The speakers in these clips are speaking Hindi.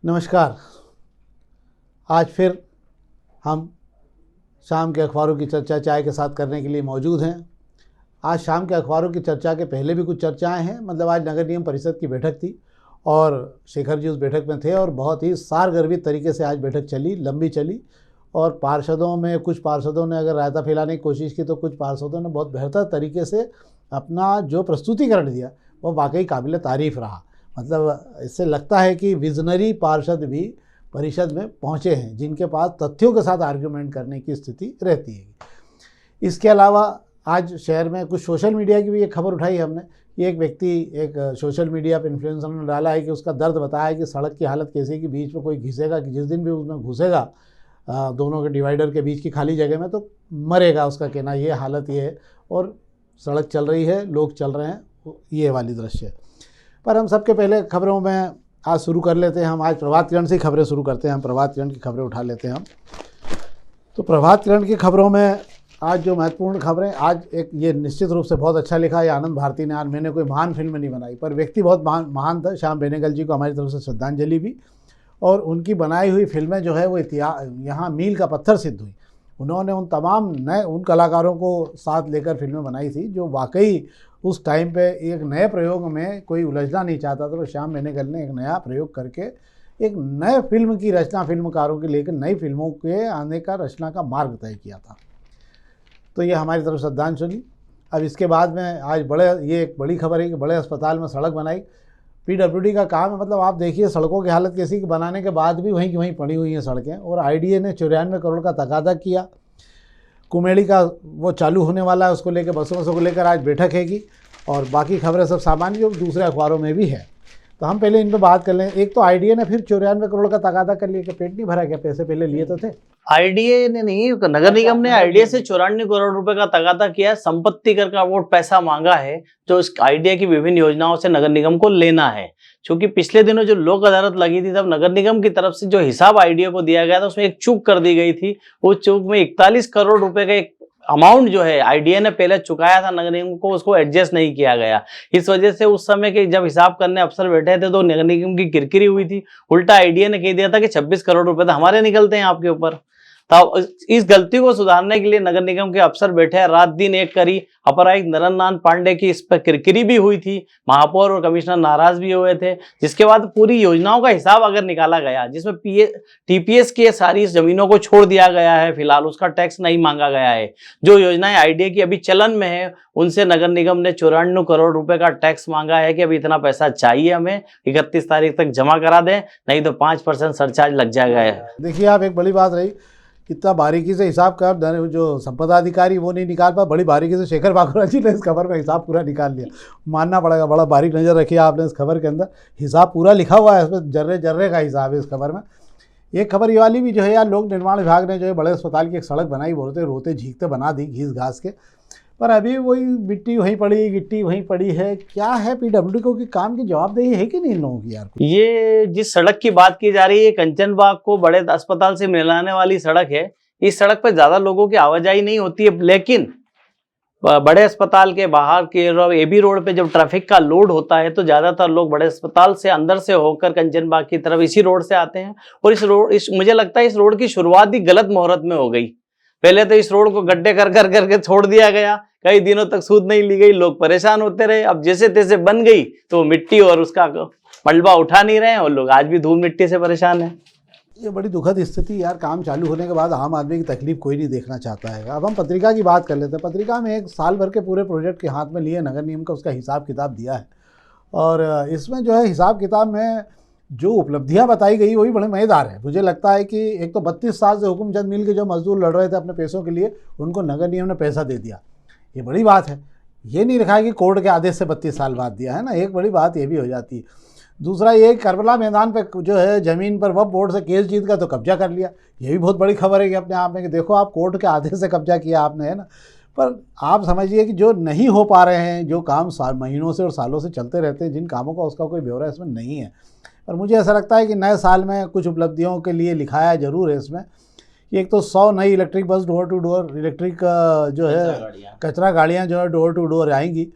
नमस्कार। आज फिर हम शाम के अखबारों की चर्चा चाय के साथ करने के लिए मौजूद हैं। आज शाम के अखबारों की चर्चा के पहले भी कुछ चर्चाएं हैं। मतलब आज नगर निगम परिषद की बैठक थी और शेखर जी उस बैठक में थे और बहुत ही सारगर्भित तरीके से आज बैठक चली, लंबी चली। और पार्षदों में कुछ पार्षदों ने अगर रायता फैलाने की कोशिश की तो कुछ पार्षदों ने बहुत बेहतर तरीके से अपना जो प्रस्तुतिकरण दिया वो वाकई काबिल तारीफ़ रहा। मतलब इससे लगता है कि विजनरी पार्षद भी परिषद में पहुंचे हैं, जिनके पास तथ्यों के साथ आर्ग्यूमेंट करने की स्थिति रहती है। इसके अलावा आज शहर में कुछ सोशल मीडिया की भी एक खबर उठाई हमने कि एक व्यक्ति एक सोशल मीडिया पर इन्फ्लुएंसर ने डाला है कि उसका दर्द बताया कि सड़क की हालत कैसी है कि बीच में कोई घिसेगा कि जिस दिन भी उसमें घुसेगा दोनों के डिवाइडर के बीच की खाली जगह में तो मरेगा। उसका कहना ये हालत ये है और सड़क चल रही है, लोग चल रहे हैं, ये वाली दृश्य है। पर हम सबके पहले खबरों में आज शुरू कर लेते हैं। हम आज प्रभात किरण से खबरें शुरू करते हैं। हम प्रभात किरण की खबरें उठा लेते हैं हम। तो प्रभात किरण की खबरों में आज जो महत्वपूर्ण खबरें, आज एक ये निश्चित रूप से बहुत अच्छा लिखा है आनंद भारती ने। आज मैंने कोई महान फिल्म नहीं बनाई पर व्यक्ति बहुत महान था। श्याम बेनेगल जी को हमारी तरफ से श्रद्धांजलि भी। और उनकी बनाई हुई फिल्में जो है वो यहाँ मील का पत्थर सिद्ध हुई। उन्होंने उन तमाम नए उन कलाकारों को साथ लेकर फिल्में बनाई थी जो वाकई उस टाइम पे एक नए प्रयोग में कोई उलझना नहीं चाहता था। तो श्याम बेनेगल ने एक नया प्रयोग करके एक नए फिल्म की रचना फिल्मकारों के लेकर नई फिल्मों के आने का रचना का मार्ग तय किया था। तो ये हमारी तरफ श्रद्धांजलि। अब इसके बाद में आज ये एक बड़ी खबर है कि बड़े अस्पताल में सड़क बनाई। पीडब्ल्यूडी का काम है। मतलब आप देखिए सड़कों की हालत कैसी कि बनाने के बाद भी वहीं की वहीं पड़ी हुई हैं सड़कें। और आईडीए ने 94 करोड़ का तकादा किया। कुमेड़ी का वो चालू होने वाला है, उसको लेकर बसों को लेकर आज बैठक हैगी। और बाकी खबरें सब सामान्य जो दूसरे अखबारों में भी है। तो हम पहले इन पर बात कर लें। एक तो आईडीए ने फिर 94 करोड़ का तकादा कर लिया कि पेट नहीं भरा क्या? पैसे पहले लिए तो थे। आईडीए ने नहीं, नगर निगम ने आईडीए से 94 करोड़ रुपए का तकादा किया। संपत्ति कर का वो पैसा मांगा है जो इस आईडीए की विभिन्न योजनाओं से नगर निगम को लेना है। क्योंकि पिछले दिनों जो लोक अदालत लगी थी तब नगर निगम की तरफ से जो हिसाब आईडीए को दिया गया था उसमें एक चूक कर दी गई थी। वो चूक में 41 करोड़ रुपए का एक अमाउंट जो है आईडीए ने पहले चुकाया था नगर निगम को, उसको एडजस्ट नहीं किया गया। इस वजह से उस समय के जब हिसाब करने अफसर बैठे थे तो नगर निगम की किरकिरी हुई थी। उल्टा आईडीए ने कह दिया था कि 26 करोड़ रुपए तो हमारे निकलते हैं आपके ऊपर। तब इस गलती को सुधारने के लिए नगर निगम के अफसर बैठे हैं, रात दिन एक करी। अपर आयुक्त नरेंद्र पांडे की इस पर किरकिरी भी हुई थी। महापौर और कमिश्नर नाराज भी हुए थे। जिसके बाद पूरी योजनाओं का हिसाब अगर निकाला गया जिसमें टीपीएस की सारी जमीनों को छोड़ दिया गया है, फिलहाल उसका टैक्स नहीं मांगा गया है। जो योजनाएं आईडीए की अभी चलन में है उनसे नगर निगम ने 94 करोड़ रुपए का टैक्स मांगा है कि अभी इतना पैसा चाहिए हमें, 31 तारीख तक जमा करा दें, नहीं तो 5% सरचार्ज लग जाएगा। देखिए आप, एक बड़ी बात रही इतना बारीकी से हिसाब कर जो संपदा अधिकारी वो नहीं निकाल पाया। बड़ी बारीकी से शेखर बाकुरा जी ने इस खबर में हिसाब पूरा निकाल लिया। मानना पड़ेगा, बड़ा बारीक नज़र रखी आपने इस खबर के अंदर। हिसाब पूरा लिखा हुआ है, इसमें जर्रे जर्रे का हिसाब है इस खबर में। एक खबर ये वाली भी जो है यार, लोक निर्माण विभाग ने जो है बड़े अस्पताल की एक सड़क बनाई, बोलते रोते झीकते बना दी घीस घास के, पर अभी वही मिट्टी वहीं पड़ी, गिट्टी वहीं पड़ी है। क्या है पीडब्ल्यूडी को कि काम की जवाबदेही है कि नहीं इन लोगों की यार? ये जिस सड़क की बात की जा रही है कंचन बाग को बड़े अस्पताल से मिलाने वाली सड़क है। इस सड़क पर ज्यादा लोगों की आवाजाही नहीं होती है, लेकिन बड़े अस्पताल के बाहर के एबी रोड पे जब ट्रैफिक का लोड होता है तो ज्यादातर लोग बड़े अस्पताल से अंदर से होकर कंचन बाग की तरफ इसी रोड से आते हैं। और मुझे लगता है इस रोड की शुरुआत ही गलत मुहूर्त में हो गई। पहले तो इस रोड को गड्ढे कर करके छोड़ दिया गया, कई दिनों तक सूद नहीं ली गई, लोग परेशान होते रहे। अब जैसे तैसे बन गई तो मिट्टी और उसका मलबा उठा नहीं रहे और लोग आज भी धूल मिट्टी से परेशान है। ये बड़ी दुखद स्थिति यार। काम चालू होने के बाद आम आदमी की तकलीफ कोई नहीं देखना चाहता है। अब हम पत्रिका की बात कर लेते हैं। पत्रिका में एक साल भर के पूरे प्रोजेक्ट के हाथ में लिए नगर निगम का उसका हिसाब किताब दिया है। और इसमें जो है हिसाब किताब में जो उपलब्धियां बताई गई वही बड़े मज़ेदार है। मुझे लगता है कि एक तो 32 साल से हुकुमचंद मिल के जो मजदूर लड़ रहे थे अपने पैसों के लिए, उनको नगर निगम ने पैसा दे दिया। ये बड़ी बात है। ये नहीं रखा है कि कोर्ट के आदेश से 32 साल बाद दिया है ना, एक बड़ी बात ये भी हो जाती है। दूसरा ये करबला मैदान पे जो है ज़मीन पर वक्फ बोर्ड से केस जीत का तो कब्जा कर लिया। ये भी बहुत बड़ी खबर है कि अपने आप में कि देखो आप कोर्ट के आदेश से कब्जा किया आपने, है ना। पर आप समझिए कि जो नहीं हो पा रहे हैं, जो काम महीनों से और सालों से चलते रहते हैं, जिन कामों का उसका कोई ब्यौरा इसमें नहीं है। और मुझे ऐसा लगता है कि नए साल में कुछ उपलब्धियों के लिए लिखाया ज़रूर है इसमें। एक तो 100 नई electric bus door to door, electric जो है कचरा गाड़ियाँ जो है डोर टू डोर आएंगी।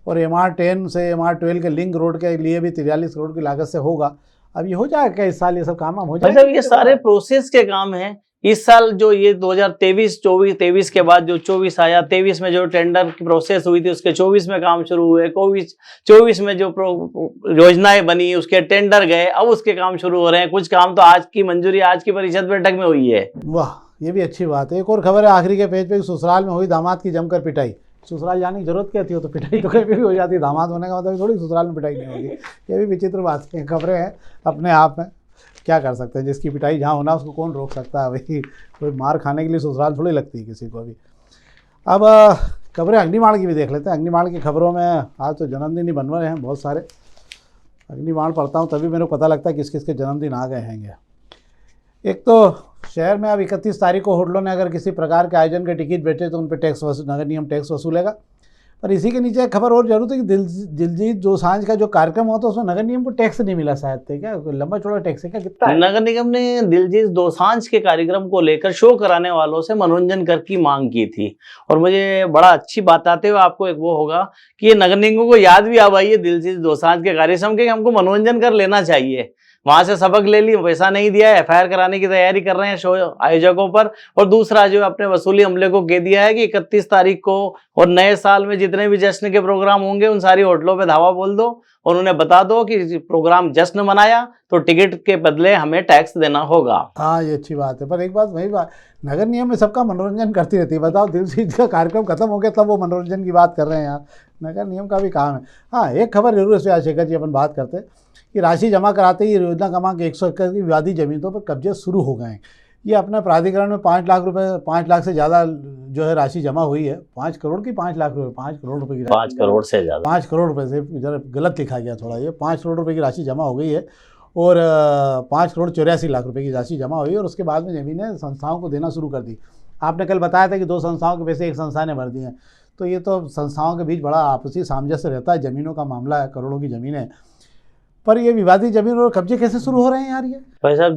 और MR10 से MR12 के लिंक रोड के लिए भी 43 करोड़ की लागत से होगा। अब ये हो जाएगा क्या इस साल, ये सब काम हो भाई जाएगा? साहब ये सारे प्रोसेस के काम हैं। इस साल जो ये 2023 के बाद जो 24 आया, 23 में जो टेंडर की प्रोसेस हुई थी उसके 24 में काम शुरू हुए, 24 में जो योजनाएं बनी उसके टेंडर गए, अब उसके काम शुरू हो रहे हैं। कुछ काम तो आज की मंजूरी आज की परिषद बैठक में हुई है। वाह, ये भी अच्छी बात है। एक और खबर है आखिरी के पेज पे, ससुराल में हुई दामाद की जमकर पिटाई। ससुराल जाने की जरूरत क्या थी, हो तो पिटाई तो कहीं भी हो जाती है। दामाद होने का मतलब थोड़ी ससुराल में पिटाई नहीं होगी। ये भी विचित्र बात है, खबरें हैं अपने आप में, क्या कर सकते हैं। जिसकी पिटाई जहाँ होना उसको कौन रोक सकता है भाई। कोई मार खाने के लिए ससुराल थोड़ी लगती है किसी को भी। अब खबरें अग्निबाण की भी देख लेते हैं। अग्निबाण की खबरों में आज तो जन्मदिन ही बन रहे हैं बहुत सारे। अग्निबाण पढ़ता हूँ तभी मेरे को पता लगता है किस किस के जन्मदिन आ गए हैं। एक तो शहर में अब 31 तारीख को होटलों ने अगर किसी प्रकार के आयोजन के टिकट बेचे तो उन पर टैक्स नगर निगम टैक्स वसूलेगा। और इसी के नीचे एक खबर और जरूर है कि दिलजीत दोसांझ का जो कार्यक्रम होता है उसमें नगर निगम को टैक्स नहीं मिला शायद थे, क्या लंबा चौड़ा टैक्स है क्या, कितना है? नगर निगम ने दिलजीत दोसांझ के कार्यक्रम को लेकर शो कराने वालों से मनोरंजन कर की मांग की थी। और मुझे बड़ा अच्छी बात आते हुए आपको एक वो होगा कि ये नगर निगम को याद भी आ पाई है दिलजीत दोसांझ के कार्यक्रम के, हमको मनोरंजन कर लेना चाहिए। वहां से सबक ले ली, पैसा नहीं दिया है, एफआईआर कराने की तैयारी कर रहे हैं शो आयोजकों पर। और दूसरा जो अपने वसूली अमले को कह दिया है कि 31 तारीख को और नए साल में जितने भी जश्न के प्रोग्राम होंगे उन सारी होटलों पे धावा बोल दो और उन्हें बता दो कि प्रोग्राम जश्न मनाया तो टिकट के बदले हमें टैक्स देना होगा। हाँ, ये अच्छी बात है। पर एक बात वही बात, नगर निगम में सबका मनोरंजन करती रहती है। बताओ, दिलजीत का कार्यक्रम खत्म हो गया तब वो मनोरंजन की बात कर रहे हैं यार। नगर निगम का भी काम है। हाँ, एक खबर जरूर इसमें शेखर जी अपन बात करते हैं कि राशि जमा कराते ही योजना क्रमांक 100 एकड़ की विवादी जमीनों पर कब्जे शुरू हो गए हैं। ये अपना प्राधिकरण में 5 लाख रुपए, 5 लाख से ज़्यादा जो है राशि जमा हुई है। 5 करोड़ की 5 लाख रुपए, 5 करोड़ रुपए की, 5 करोड़ से ज़्यादा, 5 करोड़ रुपए से जरा गलत लिखा गया थोड़ा। ये 5 करोड़ रुपए की राशि जमा हो गई है और 5 करोड़ 84 लाख रुपए की राशि जमा हुई है। और उसके बाद में ज़मीनें संस्थाओं को देना शुरू कर दी। आपने कल बताया था कि 2 संस्थाओं के पैसे एक संस्था ने भर दिए हैं। तो ये तो संस्थाओं के बीच बड़ा आपसी सामंजस्य रहता है। ज़मीनों का मामला है, करोड़ों की ज़मीनें, पर ये विवादित जमीन और कब्जे कैसे शुरू हो रहे हैं यार? ये भाई साहब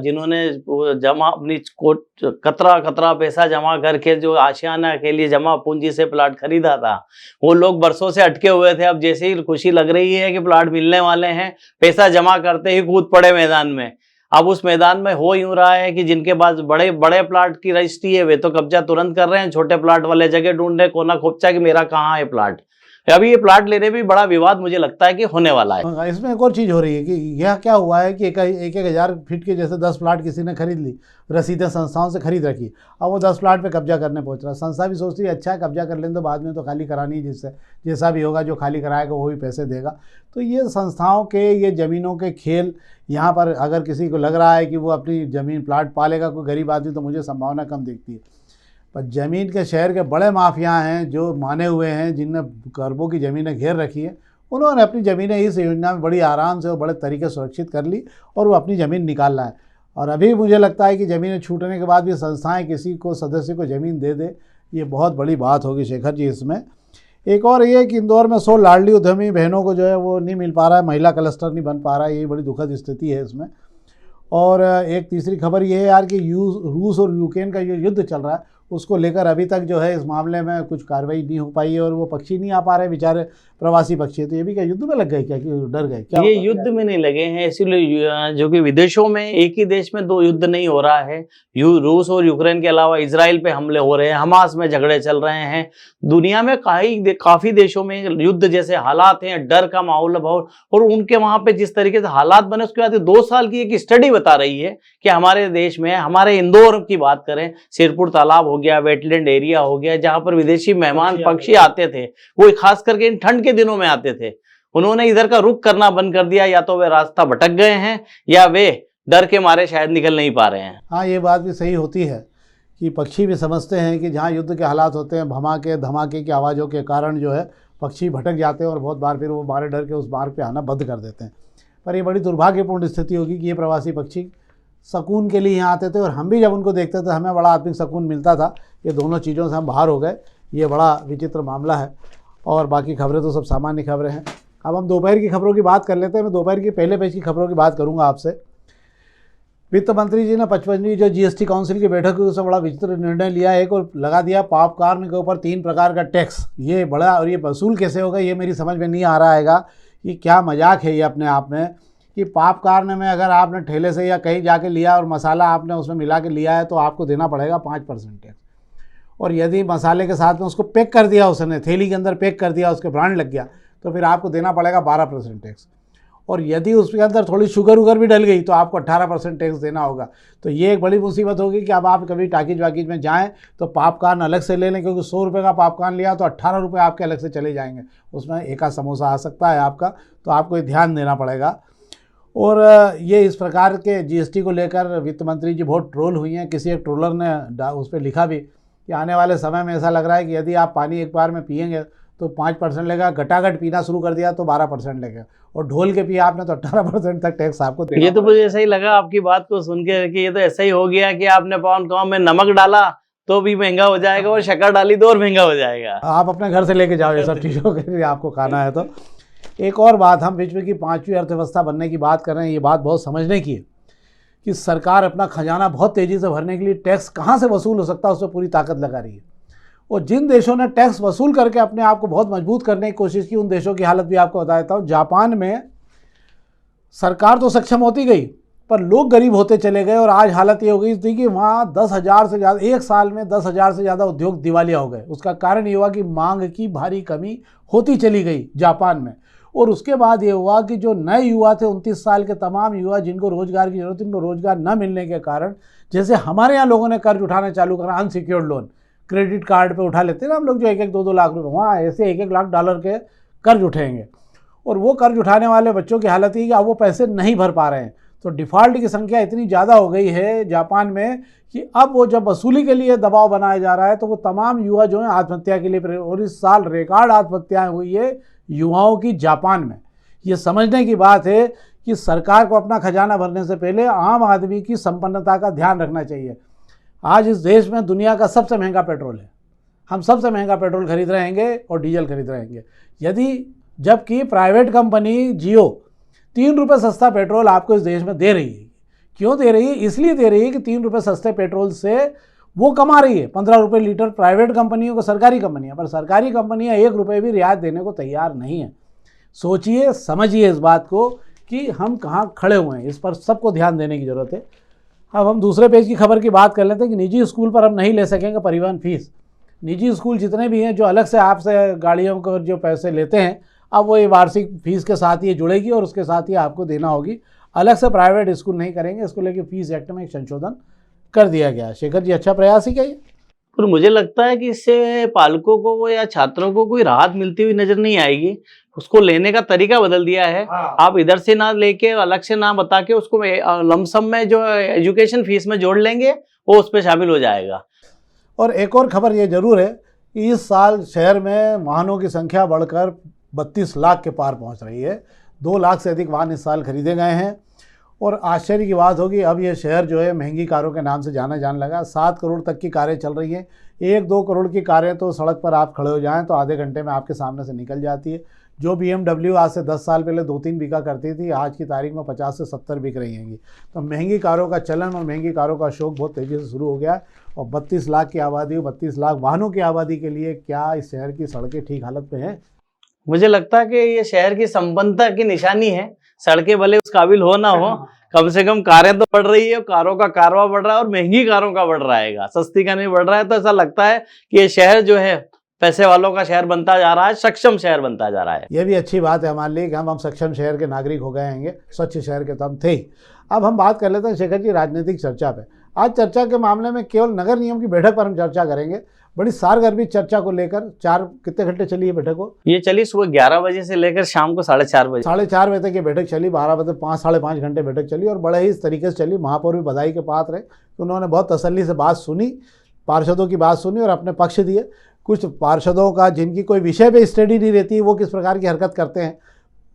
जिन्होंने जमा अपनी कतरा पैसा जमा करके जो आशियाना के लिए जमा पूंजी से प्लाट खरीदा था, वो लोग बरसों से अटके हुए थे। अब जैसे ही खुशी लग रही है कि प्लाट मिलने वाले हैं, पैसा जमा करते ही कूद पड़े मैदान में। अब उस मैदान में हो यूं रहा है कि जिनके पास बड़े बड़े प्लाट की रजिस्ट्री है वे तो कब्जा तुरंत कर रहे हैं, छोटे प्लाट वाले जगह ढूंढ रहे कोना खोपचा कि मेरा कहाँ है प्लाट। अभी ये प्लाट लेने भी बड़ा विवाद मुझे लगता है कि होने वाला है। इसमें एक और चीज़ हो रही है कि यह क्या हुआ है कि एक हज़ार फीट के जैसे 10 प्लाट किसी ने खरीद ली, रसीदें संस्थाओं से खरीद रखी। अब वो 10 प्लाट पे कब्जा करने पहुंच रहा है। संस्था भी सोचती है अच्छा कब्जा कर लें तो बाद में तो खाली करानी है, जिससे जैसा भी होगा जो खाली कराएगा वो भी पैसे देगा। तो ये संस्थाओं के ये ज़मीनों के खेल, यहाँ पर अगर किसी को लग रहा है कि वो अपनी ज़मीन प्लाट पालेगा कोई गरीब आदमी, तो मुझे संभावना कम दिखती है। पर ज़मीन के शहर के बड़े माफिया हैं जो माने हुए हैं, जिनने करोड़ों की ज़मीनें घेर रखी है, उन्होंने अपनी ज़मीनें इस योजना में बड़ी आराम से और बड़े तरीके से सुरक्षित कर ली और वो अपनी ज़मीन निकाल रहा है। और अभी मुझे लगता है कि ज़मीनें छूटने के बाद भी संस्थाएं किसी को सदस्य को ज़मीन दे दे, ये बहुत बड़ी बात होगी शेखर जी इसमें। एक और ये कि इंदौर में 100 लाडली उद्यमी बहनों को जो है वो नहीं मिल पा रहा है, महिला क्लस्टर नहीं बन पा रहा है। ये बड़ी दुखद स्थिति है इसमें। और एक तीसरी खबर ये है यार कि रूस और यूक्रेन का जो युद्ध चल रहा है उसको लेकर अभी तक जो है इस मामले में कुछ कार्रवाई नहीं हो पाई है और वो पक्षी नहीं आ पा रहे बेचारे, प्रवासी पक्षी। तो ये भी क्या युद्ध में लग गए क्या, कि डर गए क्या? ये युद्ध में नहीं लगे हैं, इसीलिए जो कि विदेशों में एक ही देश में 2 युद्ध नहीं हो रहा है। रूस और यूक्रेन के अलावा इजराइल पे हमले हो रहे हैं, हमास में झगड़े चल रहे हैं। दुनिया में काफी देशों में युद्ध जैसे हालात हैं, डर का माहौल बहुत। और उनके वहां पे जिस तरीके से हालात बने, उसके बाद 2 साल की एक स्टडी बता रही है कि हमारे देश में, हमारे इंदौर की बात करें, सिरपुर तालाब हो गया, वेटलैंड एरिया हो गया, जहां पर विदेशी मेहमान पक्षी आते थे, वो खास करके इन ठंड के दिनों में आते थे। उन्होंने इधर का रुख करना बंद कर दिया, या तो वे रास्ता भटक गए हैं या वे डर के मारे शायद निकल नहीं पा रहे हैं। हाँ, ये बात भी सही होती है कि पक्षी भी समझते हैं कि जहाँ युद्ध के हालात होते हैं, धमाके की आवाज़ों के कारण जो है पक्षी भटक जाते हैं और बहुत बार फिर वो मारे डर के उस मार्ग पे आना बंद कर देते हैं। पर ये बड़ी दुर्भाग्यपूर्ण स्थिति होगी कि ये प्रवासी पक्षी सुकून के लिए यहाँ आते थे और हम भी जब उनको देखते थे हमें बड़ा आत्मिक सुकून मिलता था। ये दोनों चीज़ों से हम बाहर हो गए, ये बड़ा विचित्र मामला है। और बाकी खबरें तो सब सामान्य खबरें हैं। अब हम दोपहर की खबरों की बात कर लेते हैं। मैं दोपहर की पहले पेज की खबरों की बात करूंगा आपसे। वित्त मंत्री जी ने 55वीं जो जीएसटी काउंसिल की बैठक हुई उससे बड़ा विचित्र निर्णय लिया। एक और लगा दिया पॉपकॉर्न के ऊपर 3 प्रकार का टैक्स। ये बड़ा, और ये वसूल कैसे होगा ये मेरी समझ में नहीं आ रहा हैगा। ये क्या मजाक है ये अपने आप में कि पॉपकॉर्न में अगर आपने ठेले से या कहीं जाके लिया और मसाला आपने उसमें मिला के लिया है तो आपको देना पड़ेगा 5% टैक्स। और यदि मसाले के साथ में उसको पैक कर दिया, उसने थैली के अंदर पैक कर दिया, उसके ब्रांड लग गया, तो फिर आपको देना पड़ेगा 12% टैक्स। और यदि उसके अंदर थोड़ी शुगर उगर भी डल गई तो आपको 18% टैक्स देना होगा। तो ये एक बड़ी मुसीबत होगी कि अब आप कभी टाकिज वाकिज में जाएं तो पॉपकॉर्न अलग से ले लें, क्योंकि 100 रुपये का पॉपकॉर्न लिया तो 18 रुपये आपके अलग से चले जाएंगे, उसमें एक आध समोसा आ सकता है आपका, तो आपको ये ध्यान देना पड़ेगा। और ये इस प्रकार के जीएसटी को लेकर वित्त मंत्री जी बहुत ट्रोल हुई हैं। किसी एक ट्रोलर ने उस पर लिखा भी कि आने वाले समय में ऐसा लग रहा है कि यदि आप पानी एक बार में पिएंगे तो 5% लेगा, घटाघट पीना शुरू कर दिया तो 12% लेगा, और ढोल के पिया आपने तो 18% तक टैक्स आपको देना। ये तो मुझे ऐसा ही लगा आपकी बात को सुन के कि ये तो ऐसा ही हो गया कि आपने पान पाव में नमक डाला तो भी महंगा हो जाएगा और शक्कर डाली तो और महंगा हो जाएगा। आप अपने घर से लेके जाओ ये सब चीज़ों के लिए आपको खाना है। तो एक और बात, हम विश्व की 5वीं अर्थव्यवस्था बनने की बात कर रहे हैं, ये बात बहुत समझने की है कि सरकार अपना खजाना बहुत तेज़ी से भरने के लिए टैक्स कहाँ से वसूल हो सकता है उस पर पूरी ताकत लगा रही है। और जिन देशों ने टैक्स वसूल करके अपने आप को बहुत मजबूत करने की कोशिश की, उन देशों की हालत भी आपको बता देता हूँ। जापान में सरकार तो सक्षम होती गई पर लोग गरीब होते चले गए, और आज हालत ये हो गई थी कि वहाँ 10,000 से ज़्यादा, एक साल में 10,000 से ज़्यादा उद्योग दिवालिया हो गए। उसका कारण ये हुआ कि मांग की भारी कमी होती चली गई जापान में। और उसके बाद ये हुआ कि जो नए युवा थे, 29 साल के तमाम युवा जिनको रोज़गार की जरूरत थी, उनको रोज़गार न मिलने के कारण, जैसे हमारे यहाँ लोगों ने कर्ज उठाना चालू करा, अनसिक्योर्ड लोन क्रेडिट कार्ड पे उठा लेते हैं ना हम लोग, जो 1-1, 2-2 लाख रुपए, वहाँ ऐसे 1-1 लाख डॉलर के कर्ज उठाएंगे। और वो कर्ज उठाने वाले बच्चों की हालत ये कि अब वो पैसे नहीं भर पा रहे हैं। तो डिफ़ॉल्ट की संख्या इतनी ज़्यादा हो गई है जापान में कि अब वो जब वसूली के लिए दबाव बनाया जा रहा है तो वो तमाम युवा जो हैं आत्महत्या के लिए, और इस साल रिकॉर्ड आत्महत्याएँ हुई है युवाओं की जापान में। ये समझने की बात है कि सरकार को अपना खजाना भरने से पहले आम आदमी की संपन्नता का ध्यान रखना चाहिए। आज इस देश में दुनिया का सबसे महंगा पेट्रोल है, हम सबसे महंगा पेट्रोल खरीद रहेंगे और डीजल खरीद रहेंगे। जबकि प्राइवेट कंपनी जियो 3 रुपये सस्ता पेट्रोल आपको इस देश में दे रही है। क्यों दे रही है? इसलिए दे रही है कि 3 रुपये सस्ते पेट्रोल से वो कमा रही है 15 रुपये लीटर प्राइवेट कंपनियों को, सरकारी कंपनियां, पर सरकारी कंपनियां 1 रुपये भी रियायत देने को तैयार नहीं है। सोचिए, समझिए इस बात को कि हम कहाँ खड़े हुए हैं, इस पर सबको ध्यान देने की ज़रूरत है। अब हम दूसरे पेज की खबर की बात कर लेते हैं कि निजी स्कूल पर हम नहीं ले सकेंगे परिवहन फीस। निजी स्कूल जितने भी हैं जो अलग से आपसे गाड़ियों को जो पैसे लेते हैं, अब वो ये वार्षिक फीस के साथ ये जुड़ेगी और उसके साथ ही आपको देना होगी। अलग से प्राइवेट स्कूल नहीं करेंगे। इसको लेकर फीस एक्ट में एक संशोधन कर दिया गया। शेखर जी, अच्छा प्रयास ही क्या ये? पर मुझे लगता है कि इससे पालकों को या छात्रों को कोई राहत मिलती हुई नजर नहीं आएगी। उसको लेने का तरीका बदल दिया है। आप इधर से ना लेके अलग से ना बता के उसको लमसम में जो एजुकेशन फीस में जोड़ लेंगे, वो उस पर शामिल हो जाएगा। और एक और खबर ये जरूर है कि इस साल शहर में वाहनों की संख्या बढ़कर 32 लाख के पार पहुंच रही है। 2 लाख से अधिक वाहन इस साल खरीदे गए हैं। और आश्चर्य की बात होगी, अब ये शहर जो है महंगी कारों के नाम से जाने लगा। 7 करोड़ तक की कारें चल रही हैं। 1-2 करोड़ की कारें तो सड़क पर आप खड़े हो जाएं तो आधे घंटे में आपके सामने से निकल जाती है। जो BMW आज से 10 साल पहले 2-3 बिका करती थी, आज की तारीख में 50 से 70 बिक रही हैं। तो महंगी कारों का चलन और महंगी कारों का शौक बहुत तेज़ी से शुरू हो गया है। और 32 लाख की आबादी, 32 लाख वाहनों की आबादी के लिए क्या इस शहर की सड़कें ठीक हालत में हैं? मुझे लगता है कि ये शहर की संपन्नता की निशानी है। सड़कें भले उस काबिल हो ना हो, कम से कम कारें तो बढ़ रही है, कारों का कारवा बढ़ रहा है और महंगी कारों का बढ़ रहेगा, सस्ती का नहीं बढ़ रहा है। तो ऐसा लगता है कि ये शहर जो है पैसे वालों का शहर बनता जा रहा है, सक्षम शहर बनता जा रहा है। ये भी अच्छी बात है हमारे लिए कि हम सक्षम शहर के नागरिक हो गए हैं। स्वच्छ शहर के तो हम थे ही। अब हम बात कर लेते हैं शेखर जी राजनीतिक चर्चा पे। आज चर्चा के मामले में केवल नगर निगम की बैठक पर हम चर्चा करेंगे। बड़ी सारगर्मी चर्चा को लेकर कितने घंटे चली है बैठक को? ये चली सुबह 11 बजे से लेकर शाम को 4:30 बजे। 4:30 बजे तक ये बैठक चली। 12 बजे 5-5.5 घंटे बैठक चली और बड़े ही इस तरीके से चली। महापौर भी बधाई के पात्र है कि उन्होंने बहुत तसल्ली से बात सुनी, पार्षदों की बात सुनी और अपने पक्ष दिए। कुछ पार्षदों का जिनकी कोई विषय पे स्टडी नहीं रहती, वो किस प्रकार की हरकत करते हैं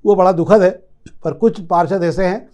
वो बड़ा दुखद है। पर कुछ पार्षद ऐसे हैं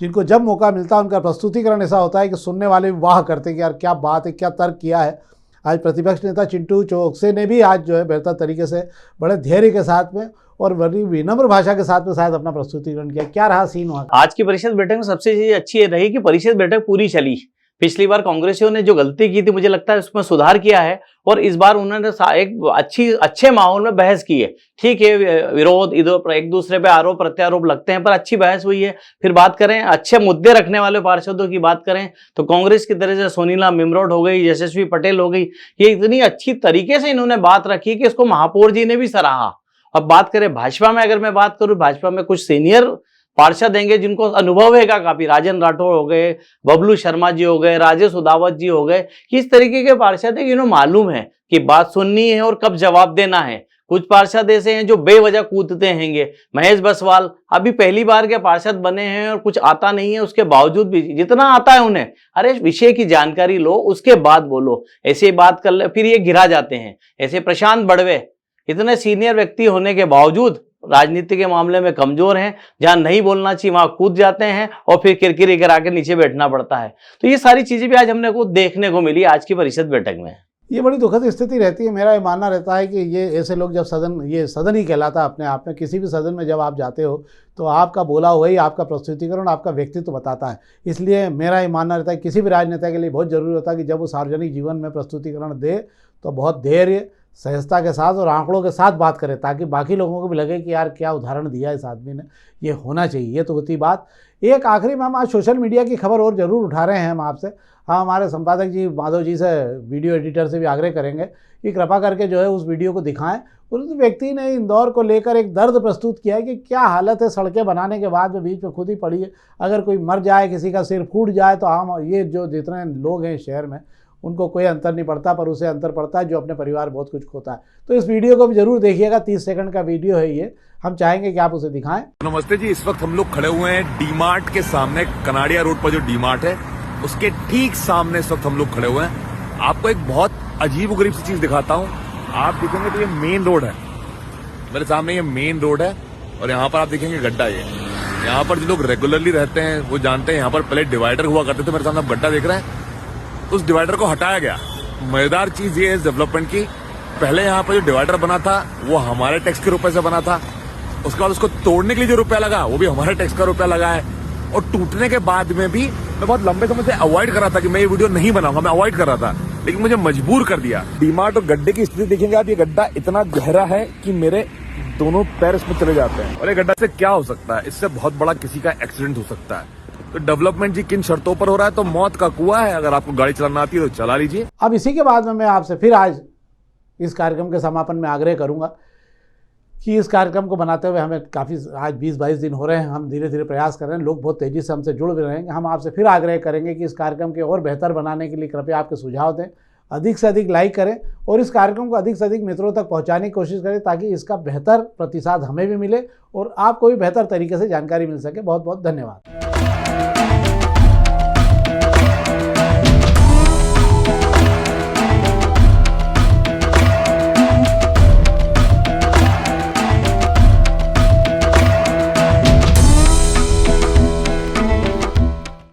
जिनको जब मौका मिलता है उनका प्रस्तुतिकरण ऐसा होता है कि सुनने वाले भी वाह करते हैं कि यार क्या बात है, क्या तर्क किया है। आज प्रतिपक्ष नेता चिंटू चौकसे ने भी आज जो है बेहतर तरीके से, बड़े धैर्य के साथ में और बड़ी विनम्र भाषा के साथ में शायद अपना प्रस्तुतिकरण किया। क्या रहा सीन वहाँ? आज की परिषद बैठक में सबसे चीज अच्छी रही कि परिषद बैठक पूरी चली, पिछली बार कांग्रेसियों ने जो गलती की थी मुझे लगता है उसमें सुधार किया है, और इस बार उन्होंने एक अच्छे माहौल में बहस की है। ठीक है, विरोध इधर एक दूसरे पे आरोप प्रत्यारोप लगते हैं, पर अच्छी बहस हुई है। फिर बात करें अच्छे मुद्दे रखने वाले पार्षदों की बात करें तो कांग्रेस की तरह से सोनीला मिमरोड हो गई, यशस्वी पटेल हो गई, ये इतनी अच्छी तरीके से इन्होंने बात रखी कि इसको महापौर जी ने भी सराहा। अब बात करें भाजपा में, अगर मैं बात करूं, भाजपा में कुछ सीनियर पार्षद देंगे जिनको अनुभव है काफी, राजन राठौड़ हो गए, बबलू शर्मा जी हो गए, राजेश उदावत जी हो गए, किस तरीके के पार्षद है, इन्हें मालूम है कि बात सुननी है और कब जवाब देना है। कुछ पार्षद ऐसे हैं जो बेवजह कूदते हैंगे। महेश बसवाल अभी पहली बार के पार्षद बने हैं और कुछ आता नहीं है, उसके बावजूद भी जितना आता है उन्हें, अरे विषय की जानकारी लो उसके बाद बोलो, ऐसे बात कर ले, फिर ये गिरा जाते हैं। ऐसे प्रशांत बड़वे इतने सीनियर व्यक्ति होने के बावजूद राजनीति के मामले में कमजोर हैं, जहां नहीं बोलना चाहिए वहां कूद जाते हैं और फिर किरकिरी करा के नीचे बैठना पड़ता है। तो ये सारी चीजें भी आज हमने को देखने को मिली आज की परिषद बैठक में। ये बड़ी दुखद स्थिति रहती है। मेरा ये मानना रहता है कि ये ऐसे लोग जब ये सदन ही कहलाता है अपने आप में, किसी भी सदन में जब आप जाते हो तो आपका बोला हुआ ही आपका प्रस्तुतिकरण, आपका व्यक्तित्व बताता है। इसलिए मेरा ये मानना रहता है किसी भी राजनेता के लिए बहुत जरूरी होता है कि जब वो सार्वजनिक जीवन में प्रस्तुतिकरण दे तो बहुत धैर्य, सहजता के साथ और आंकड़ों के साथ बात करें, ताकि बाकी लोगों को भी लगे कि यार क्या उदाहरण दिया इस आदमी ने, ये होना चाहिए। ये तो होती बात। एक आखिरी में हम आज सोशल मीडिया की खबर और ज़रूर उठा रहे हैं हम आपसे। हाँ, हमारे संपादक जी माधव जी से, वीडियो एडिटर से भी आग्रह करेंगे कि कृपा करके जो है उस वीडियो को दिखाएं। उस व्यक्ति ने इंदौर को लेकर एक दर्द प्रस्तुत किया है कि क्या हालत है सड़कें बनाने के बाद में बीच में खुद ही पड़ी है। अगर कोई मर जाए, किसी का सिर फूट जाए तो हम ये जो जितने लोग हैं शहर में उनको कोई अंतर नहीं पड़ता, पर उसे अंतर पड़ता है जो अपने परिवार बहुत कुछ खोता है। तो इस वीडियो को भी जरूर देखिएगा, 30 सेकंड का वीडियो है ये, हम चाहेंगे कि आप उसे दिखाएं। नमस्ते जी, इस वक्त हम लोग खड़े हुए हैं डी-मार्ट के सामने, कनाड़िया रोड पर जो डी-मार्ट है उसके ठीक सामने इस वक्त हम लोग खड़े हुए हैं। आपको एक बहुत अजीब गरीब सी चीज दिखाता हूँ। आप देखेंगे तो ये मेन रोड है, मेरे सामने ये मेन रोड है और यहाँ पर आप देखेंगे गड्ढा। ये यहाँ पर जो लोग रेगुलरली रहते हैं वो जानते हैं यहाँ पर पहले डिवाइडर हुआ करते थे। मेरे सामने आप गड्ढा देख रहे हैं, उस डिवाइडर को हटाया गया। मजेदार चीज ये है इस डेवलपमेंट की, पहले यहाँ पर जो डिवाइडर बना था वो हमारे टैक्स के रुपए से बना था, उसके बाद उसको तोड़ने के लिए जो रुपया लगा वो भी हमारे टैक्स का रुपया लगा है, और टूटने के बाद में भी मैं बहुत लंबे समय से अवॉइड कर रहा था कि मैं ये वीडियो नहीं बनाऊंगा, मैं अवॉइड कर रहा था, लेकिन मुझे मजबूर कर दिया। डी-मार्ट और गड्ढे की स्थिति देखेंगे आप, ये गड्ढा इतना गहरा है कि मेरे दोनों पैर इसमें चले जाते हैं। और ये गड्ढा से क्या हो सकता है, इससे बहुत बड़ा किसी का एक्सीडेंट हो सकता है। तो डेवलपमेंट जी किन शर्तों पर हो रहा है, तो मौत का कुआं है। अगर आपको गाड़ी चलाना आती है तो चला लीजिए। अब इसी के बाद में मैं आपसे फिर आज इस कार्यक्रम के समापन में आग्रह करूंगा कि इस कार्यक्रम को बनाते हुए हमें काफ़ी आज 20-22 दिन हो रहे हैं, हम धीरे धीरे प्रयास कर रहे हैं, लोग बहुत तेज़ी से हमसे जुड़ भी रहे हैं। हम आपसे फिर आग्रह करेंगे कि इस कार्यक्रम के और बेहतर बनाने के लिए कृपया आपके सुझाव दें, अधिक से अधिक लाइक करें और इस कार्यक्रम को अधिक से अधिक मित्रों तक पहुंचाने की कोशिश करें, ताकि इसका बेहतर प्रतिसाद हमें भी मिले और आपको भी बेहतर तरीके से जानकारी मिल सके। बहुत बहुत धन्यवाद।